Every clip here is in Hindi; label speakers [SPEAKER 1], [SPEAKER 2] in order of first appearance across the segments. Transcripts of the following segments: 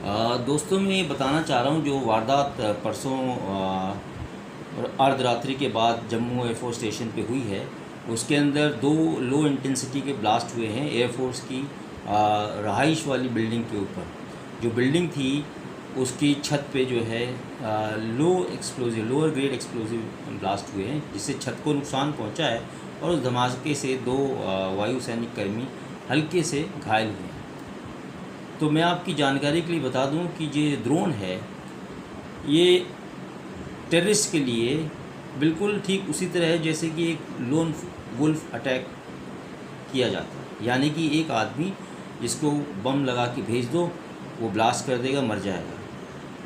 [SPEAKER 1] दोस्तों मैं ये बताना चाह रहा हूँ जो वारदात परसों अर्धरात्रि के बाद जम्मू एयरफोर्स स्टेशन पे हुई है। उसके अंदर दो लो इंटेंसिटी के ब्लास्ट हुए हैं एयरफोर्स की रहाइश वाली बिल्डिंग के ऊपर। जो बिल्डिंग थी उसकी छत पे जो है लोअर ग्रेड एक्सप्लोजिव ब्लास्ट हुए हैं, जिससे छत को नुकसान पहुंचा है और उस धमाके से दो वायु सैनिक कर्मी हल्के से घायल हुए हैं। तो मैं आपकी जानकारी के लिए बता दूं कि ये ड्रोन है, ये टेररिस्ट के लिए बिल्कुल ठीक उसी तरह है जैसे कि एक लोन वुल्फ अटैक किया जाता है। यानी कि एक आदमी जिसको बम लगा के भेज दो, वो ब्लास्ट कर देगा, मर जाएगा।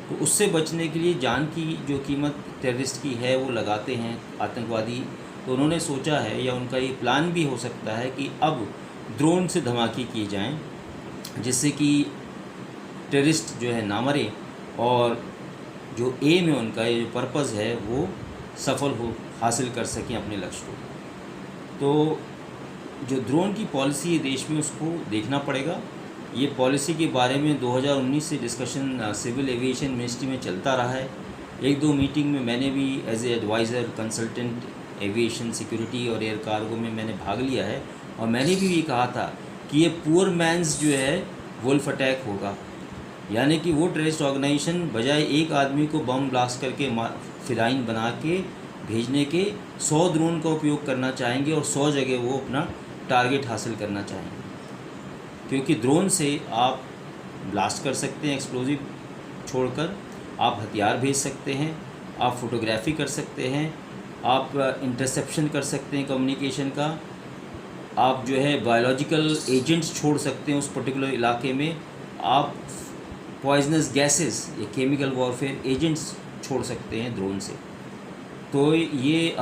[SPEAKER 1] तो उससे बचने के लिए जान की जो कीमत टेररिस्ट की है वो लगाते हैं आतंकवादी। तो उन्होंने सोचा है, या उनका ये प्लान भी हो सकता है, कि अब ड्रोन से धमाके किए जाएं जिससे कि टेररिस्ट जो है ना मरे और जो एम है उनका, ये जो पर्पज़ है, वो सफल हो हासिल कर सकें अपने लक्ष्य को। तो जो ड्रोन की पॉलिसी है देश में, उसको देखना पड़ेगा। ये पॉलिसी के बारे में 2019 से डिस्कशन सिविल एविएशन मिनिस्ट्री में चलता रहा है। एक दो मीटिंग में मैंने भी as a adviser consultant aviation security और एयर कार्गो में मैंने भाग लिया है, और मैंने भी ये कहा था कि ये पुअर मैन्स जो है वुल्फ अटैक होगा। यानी कि वो टेररिस्ट ऑर्गेनाइजेशन बजाय एक आदमी को बम ब्लास्ट करके फिदाइन बना के भेजने के 100 ड्रोन का उपयोग करना चाहेंगे और 100 जगह वो अपना टारगेट हासिल करना चाहेंगे। क्योंकि ड्रोन से आप ब्लास्ट कर सकते हैं एक्सप्लोजिव छोड़कर, आप हथियार भेज सकते हैं, आप फोटोग्राफी कर सकते हैं, आप इंटरसेप्शन कर सकते हैं कम्युनिकेशन का, आप जो है बायोलॉजिकल एजेंट्स छोड़ सकते हैं उस पर्टिकुलर इलाके में, आप पॉइजनस गैसेस या केमिकल वॉरफेयर एजेंट्स छोड़ सकते हैं ड्रोन से। तो ये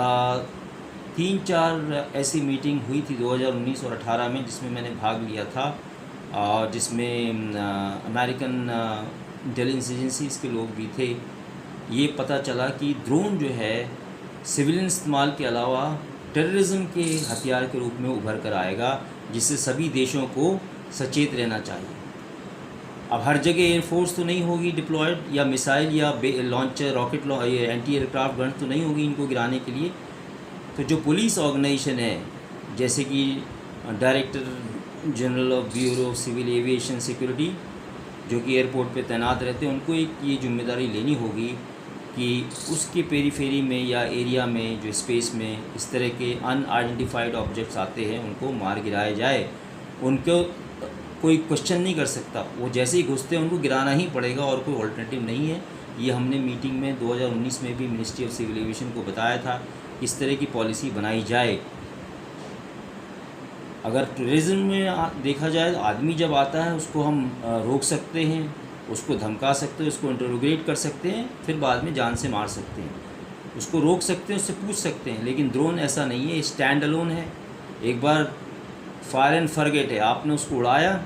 [SPEAKER 1] 3-4 ऐसी मीटिंग हुई थी 2019 और 18 में, जिसमें मैंने भाग लिया था, जिसमें अमेरिकन इंटेलिजेंस एजेंसीज़ के लोग भी थे। ये पता चला कि ड्रोन जो है सिविलियन इस्तेमाल के अलावा टेररिज्म के हथियार के रूप में उभर कर आएगा, जिससे सभी देशों को सचेत रहना चाहिए। अब हर जगह एयरफोर्स तो नहीं होगी डिप्लॉयड, या मिसाइल या launcher rocket anti aircraft gun तो नहीं होगी इनको गिराने के लिए। तो जो पुलिस ऑर्गेनाइजेशन है, जैसे कि director general of bureau of civil aviation security, जो कि एयरपोर्ट पे तैनात रहते हैं, उनको एक ये जिम्मेदारी लेनी होगी कि उसके पेरीफेरी में या एरिया में, जो स्पेस में इस तरह के अनआइडेंटिफाइड ऑब्जेक्ट्स आते हैं, उनको मार गिराया जाए। उनको कोई क्वेश्चन नहीं कर सकता, वो जैसे ही घुसते हैं उनको गिराना ही पड़ेगा और कोई ऑल्टरनेटिव नहीं है। ये हमने मीटिंग में 2019 में भी मिनिस्ट्री ऑफ सिविल एविएशन को बताया था, इस तरह की पॉलिसी बनाई जाए। अगर टूरिज़्म में देखा जाए तो आदमी जब आता है उसको हम रोक सकते हैं, उसको धमका सकते हैं, उसको इंटरोगेट कर सकते हैं, फिर बाद में जान से मार सकते हैं। उसको रोक सकते हैं, उससे पूछ सकते हैं। लेकिन ड्रोन ऐसा नहीं है, स्टैंड अलोन है। एक बार फायर एंड फॉरगेट है, आपने उसको उड़ाया,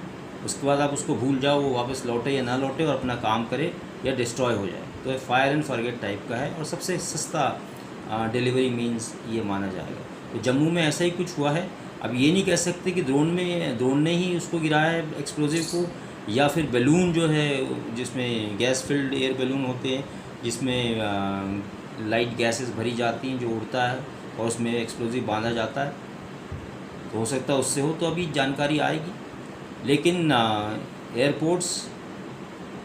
[SPEAKER 1] उसके बाद आप उसको भूल जाओ, वो वापस लौटे या ना लौटे और अपना काम करे या डिस्ट्रॉय हो जाए। तो फायर एंड फॉरगेट टाइप का है और सबसे सस्ता डिलीवरी मीन्स ये माना जाएगा। तो जम्मू में ऐसा ही कुछ हुआ है। अब ये नहीं कह सकते कि ड्रोन ने ही उसको गिराया है एक्सप्लोजिव को, या फिर बैलून जो है जिसमें गैस फिल्ड एयर बैलून होते हैं, जिसमें लाइट गैसेस भरी जाती हैं, जो उड़ता है और उसमें एक्सप्लोजिव बांधा जाता है, तो हो सकता है उससे हो। तो अभी जानकारी आएगी। लेकिन एयरपोर्ट्स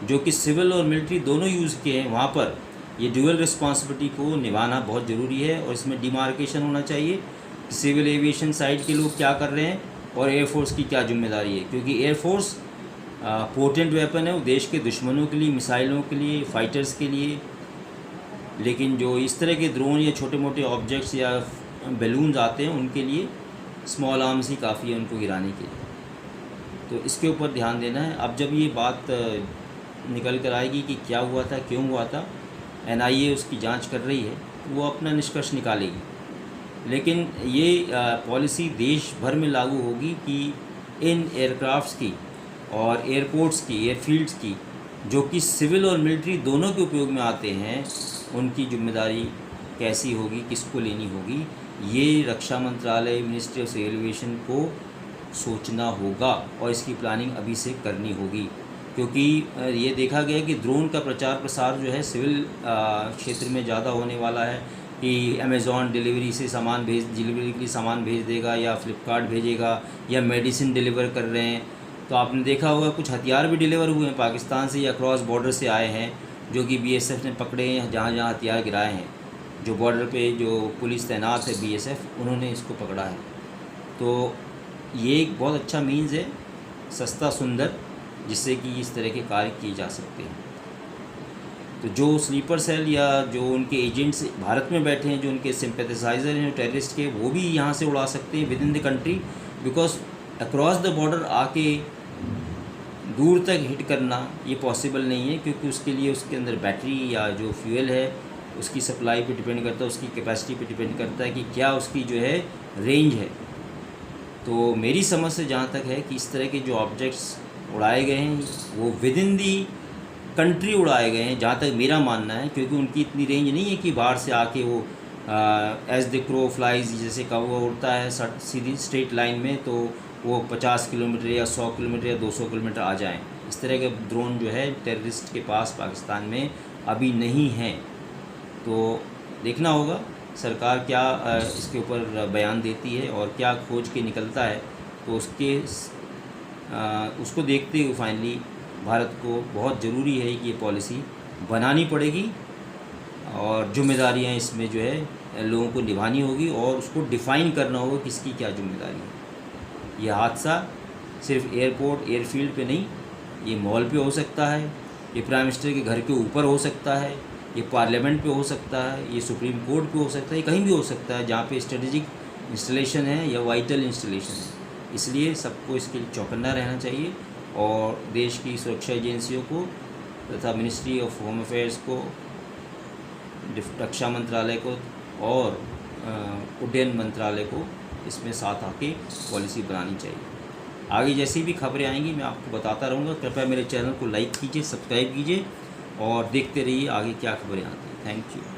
[SPEAKER 1] जो कि सिविल और मिलिट्री दोनों यूज़ किए हैं, वहाँ पर ये ड्यूअल रिस्पॉन्सिबिलिटी को निभाना बहुत ज़रूरी है। और इसमें डिमार्केशन होना चाहिए कि सिविल एविएशन साइड के लोग क्या कर रहे हैं और एयरफोर्स की क्या जिम्मेदारी है। क्योंकि एयरफोर्स पोटेंट वेपन है, वो देश के दुश्मनों के लिए, मिसाइलों के लिए, फाइटर्स के लिए। लेकिन जो इस तरह के ड्रोन या छोटे मोटे ऑब्जेक्ट्स या बैलून्स आते हैं, उनके लिए स्मॉल आर्म्स ही काफ़ी है उनको गिराने के लिए। तो इसके ऊपर ध्यान देना है। अब जब ये बात निकल कर आएगी कि क्या हुआ था, क्यों हुआ था, NIA उसकी जांच कर रही है, वो अपना निष्कर्ष निकालेगी। लेकिन ये पॉलिसी देश भर में लागू होगी कि इन एयरक्राफ्ट्स की और एयरपोर्ट्स की, एयरफील्ड्स की, जो कि सिविल और मिलिट्री दोनों के उपयोग में आते हैं, उनकी जिम्मेदारी कैसी होगी, किसको लेनी होगी, ये रक्षा मंत्रालय, मिनिस्ट्री ऑफ सिविल एविएशन को सोचना होगा और इसकी प्लानिंग अभी से करनी होगी। क्योंकि ये देखा गया कि ड्रोन का प्रचार प्रसार जो है सिविल क्षेत्र में ज़्यादा होने वाला है कि अमेज़ॉन डिलीवरी से डिलीवरी के लिए सामान भेज देगा या फ्लिपकार्ट भेजेगा या मेडिसिन डिलीवर कर रहे हैं। तो आपने देखा होगा कुछ हथियार भी डिलीवर हुए हैं पाकिस्तान से या क्रॉस बॉर्डर से आए हैं, जो कि बीएसएफ ने पकड़े हैं, जहाँ जहाँ हथियार गिराए हैं। जो बॉर्डर पे जो पुलिस तैनात है बीएसएफ, उन्होंने इसको पकड़ा है। तो ये एक बहुत अच्छा मीन्स है, सस्ता सुंदर, जिससे कि इस तरह के कार्य किए जा सकते हैं। तो जो स्लीपर सेल या जो उनके एजेंट्स भारत में बैठे हैं, जो उनके सिंपैथेसाइज़र हैं टेररिस्ट के, वो भी यहाँ से उड़ा सकते हैं with in the country, because across the border आके दूर तक हिट करना ये पॉसिबल नहीं है, क्योंकि उसके लिए उसके अंदर बैटरी या जो फ्यूल है उसकी सप्लाई पे डिपेंड करता है, उसकी कैपेसिटी पे डिपेंड करता है कि क्या उसकी जो है रेंज है। तो मेरी समझ से जहाँ तक है कि इस तरह के जो ऑब्जेक्ट्स उड़ाए गए हैं वो विद इन दी कंट्री उड़ाए गए हैं, जहाँ तक मेरा मानना है, क्योंकि उनकी इतनी रेंज नहीं है कि बाहर से आके वो एज द क्रो फ्लाइज, जैसे कौवा उड़ता है सीधी स्ट्रेट लाइन में, तो वो 50 किलोमीटर या 100 किलोमीटर या 200 किलोमीटर आ जाएं। इस तरह के ड्रोन जो है टेररिस्ट के पास पाकिस्तान में अभी नहीं हैं। तो देखना होगा सरकार क्या इसके ऊपर बयान देती है और क्या खोज के निकलता है, तो उसको देखते हुए फाइनली भारत को बहुत ज़रूरी है कि ये पॉलिसी बनानी पड़ेगी और जिम्मेदारियाँ इसमें जो है लोगों को निभानी होगी और उसको डिफ़ाइन करना होगा किसकी क्या जिम्मेदारी है। ये हादसा सिर्फ एयरपोर्ट एयरफील्ड पे नहीं, ये मॉल पे हो सकता है, ये प्राइम मिनिस्टर के घर के ऊपर हो सकता है, ये पार्लियामेंट पे हो सकता है, ये सुप्रीम कोर्ट पे हो सकता है, ये कहीं भी हो सकता है जहाँ पे स्ट्रेटेजिक इंस्टॉलेशन है या वाइटल इंस्टॉलेशन है। इसलिए सबको इसके लिए चौकन्ना रहना चाहिए और देश की सुरक्षा एजेंसियों को तथा मिनिस्ट्री ऑफ होम अफेयर्स को, रक्षा मंत्रालय को और उड्डयन मंत्रालय को इसमें साथ आके पॉलिसी बनानी चाहिए। आगे जैसी भी खबरें आएंगी मैं आपको बताता रहूँगा। कृपया मेरे चैनल को लाइक कीजिए, सब्सक्राइब कीजिए और देखते रहिए आगे क्या खबरें आती हैं। Thank you.